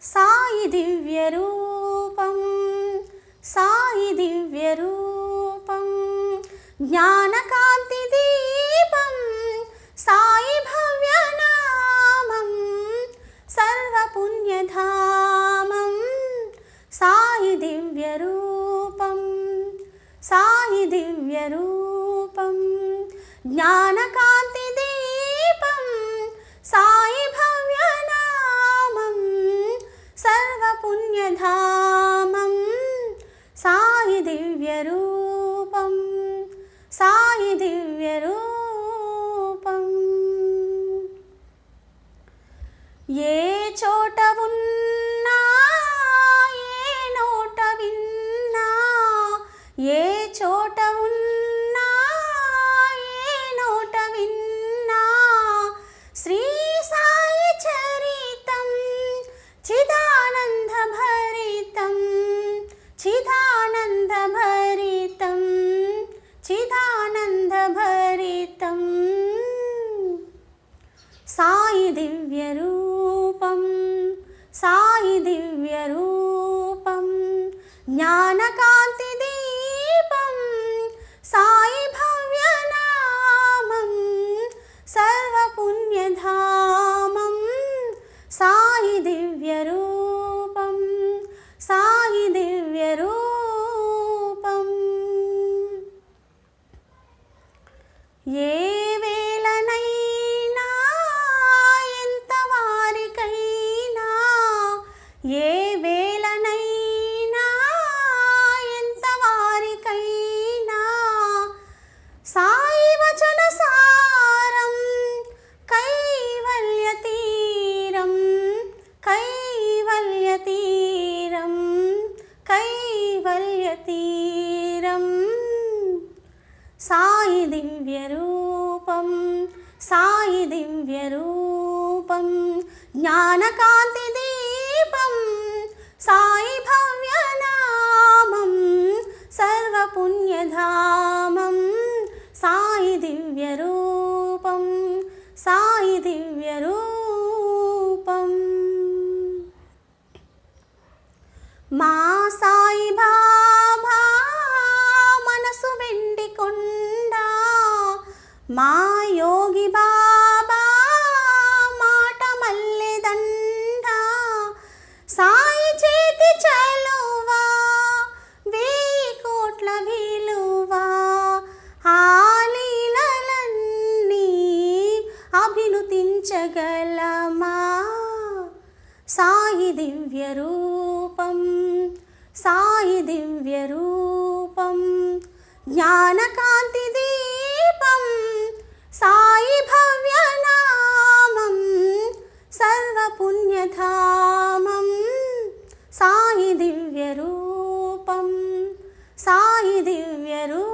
సాయి దివ్య రూపం సాయి దివ్య రూపం జ్ఞానకాంతి దీపం సాయి భవ్య నామం సర్వపుణ్యధామం సాయి దివ్య రూపం సాయి దివ్య రూపం జ్ఞానకాంతి దీపం సాయి భవ్య నామం సర్వపుణ్యధామం సాయి దివ్య రూపం సాయి దివ్య రూపం ఏ చోట ఉన్నా ఏ నోట విన్నా ఏ చోట ఉన్నా ఏ నోట విన్నా శ్రీ సాయి చరితం చిదానంద భరితం చిదానంద భరితం చిదానంద భరితం సాయి దివ్య రూపం సాయి దివ్య రూపం జ్ఞానకాంతి దీపం సాయి భవ్య నామం సర్వపుణ్యధామం సాయి దివ్య రూపం సాయి దివ్య రూపం ఏ వేళనైనా ఎంత వారికైనా ఏ వేళనైనా ఎంత వారికైనా సాయి వచన సారం కైవల్య తీరం కైవల్య తీరం కైవల్య తీరం సాయి దివ్య రూపం సాయి దివ్య రూపం జ్ఞానకాంతి దీపం సాయి భవ్య నామం సర్వపుణ్యధామం సాయి దివ్య రూపం సాయి దివ్య రూపం మా సాయి బాబా మనసు వెండి కొండ మా యోగి బాబా మాట మల్లెదండ సాయి చేతి చలువా 1000 కోట్ల విలువా ఆ లీలలన్నీ అభినుతించగలమా సాయి దివ్య రూపం సాయి దివ్య రూపం జ్ఞానకాంతి దీపం సాయి భవ్య నామం సర్వపుణ్యధామం సాయి దివ్య రూపం సాయి దివ్య రూపం